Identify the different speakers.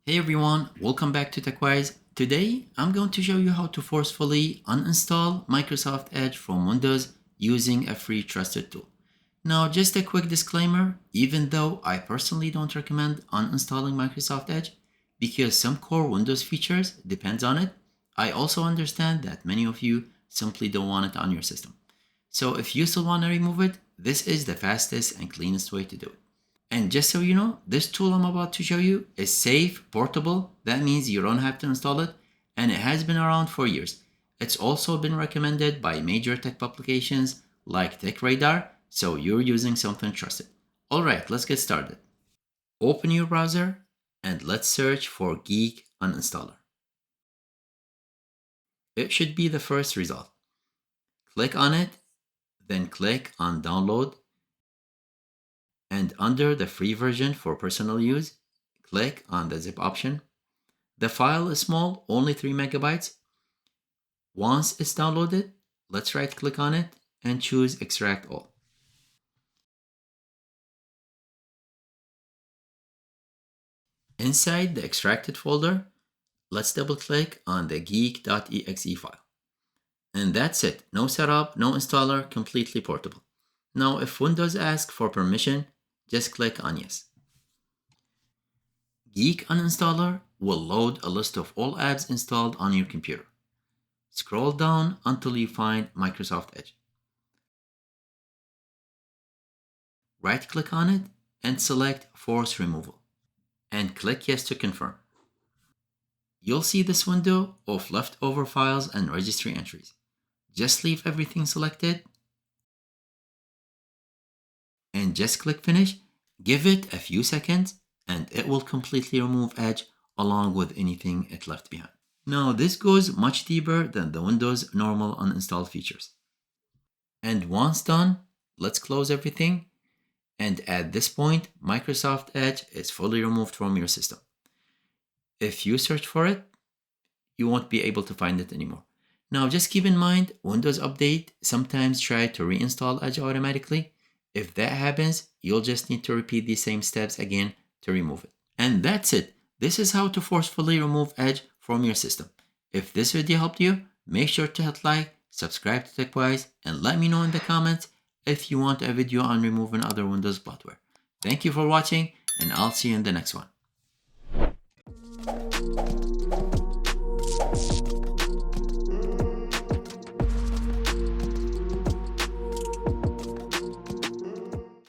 Speaker 1: Hey everyone, welcome back to TechWise. Today, I'm going to show you how to forcefully uninstall Microsoft Edge from Windows using a free trusted tool. Now, just a quick disclaimer, even though I personally don't recommend uninstalling Microsoft Edge because some core Windows features depends on it, I also understand that many of you simply don't want it on your system. So if you still want to remove it, this is the fastest and cleanest way to do it. And just so you know, this tool I'm about to show you is safe, portable. That means you don't have to install it, and it has been around for years. It's also been recommended by major tech publications like TechRadar, so you're using something trusted. Alright, let's get started. Open your browser and let's search for Geek Uninstaller. It should be the first result. Click on it, then click on Download, and under the free version for personal use, click on the zip option. The file is small, only 3 megabytes. Once it's downloaded, let's right click on it and choose Extract All. Inside the extracted folder, let's double click on the geek.exe file. And that's it. No setup, no installer, completely portable. Now, if Windows asks for permission, just click on Yes. Geek Uninstaller will load a list of all apps installed on your computer. Scroll down until you find Microsoft Edge. Right-click on it and select Force Removal. And click Yes to confirm. You'll see this window of leftover files and registry entries. Just leave everything selected and just click Finish. Give it a few seconds and it will completely remove Edge along with anything it left behind. Now, this goes much deeper than the Windows normal uninstall features. And once done, let's close everything. And at this point, Microsoft Edge is fully removed from your system. If you search for it, you won't be able to find it anymore. Now, just keep in mind, Windows Update sometimes try to reinstall Edge automatically. If that happens, you'll just need to repeat the same steps again to remove it. And that's it. This is how to forcefully remove Edge from your system. If this video helped you, make sure to hit like, subscribe to TechWise, and let me know in the comments if you want a video on removing other Windows bloatware. Thank you for watching, and I'll see you in the next one.